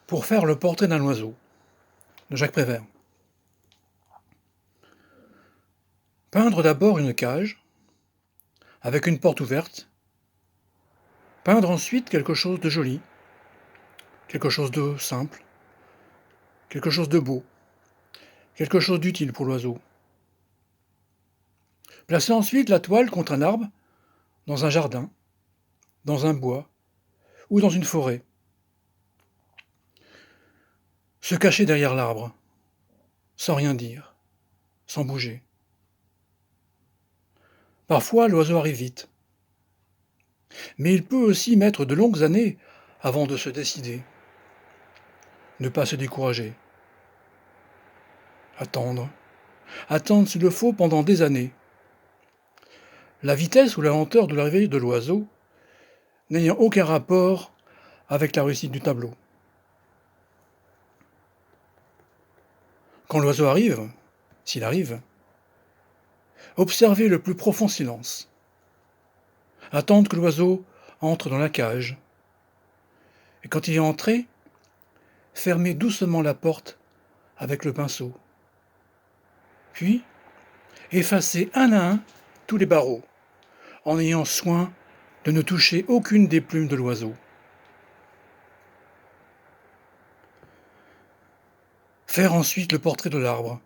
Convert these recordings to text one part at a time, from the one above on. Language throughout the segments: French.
Pour faire le portrait d'un oiseau, de Jacques Prévert. Peindre d'abord une cage, avec une porte ouverte. Peindre ensuite quelque chose de joli, quelque chose de simple, quelque chose de beau, quelque chose d'utile pour l'oiseau. Placer ensuite la toile contre un arbre, dans un jardin, dans un bois ou dans une forêt. Se cacher derrière l'arbre, sans rien dire, sans bouger. Parfois, l'oiseau arrive vite. Mais il peut aussi mettre de longues années avant de se décider. Ne pas se décourager. Attendre. Attendre s'il le faut pendant des années. La vitesse ou la lenteur de l'arrivée de l'oiseau n'ayant aucun rapport avec la réussite du tableau. Quand l'oiseau arrive, s'il arrive, observez le plus profond silence. Attendre que l'oiseau entre dans la cage. Et quand il est entré, fermez doucement la porte avec le pinceau. Puis, effacez un à un tous les barreaux, en ayant soin de ne toucher aucune des plumes de l'oiseau. Faire ensuite le portrait de l'arbre,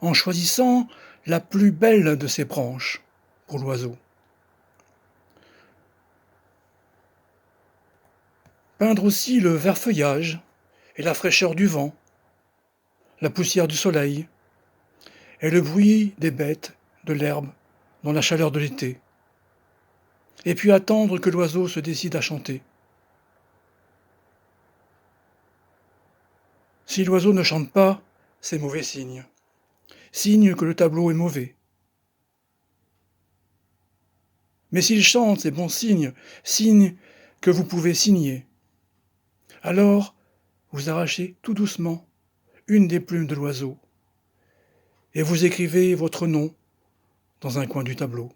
en choisissant la plus belle de ses branches pour l'oiseau. Peindre aussi le vert feuillage et la fraîcheur du vent, la poussière du soleil et le bruit des bêtes, de l'herbe, dans la chaleur de l'été. Et puis attendre que l'oiseau se décide à chanter. Si l'oiseau ne chante pas, c'est mauvais signe. Signe que le tableau est mauvais. Mais s'il chante, c'est bon signe, signe que vous pouvez signer. Alors, vous arrachez tout doucement une des plumes de l'oiseau et vous écrivez votre nom dans un coin du tableau.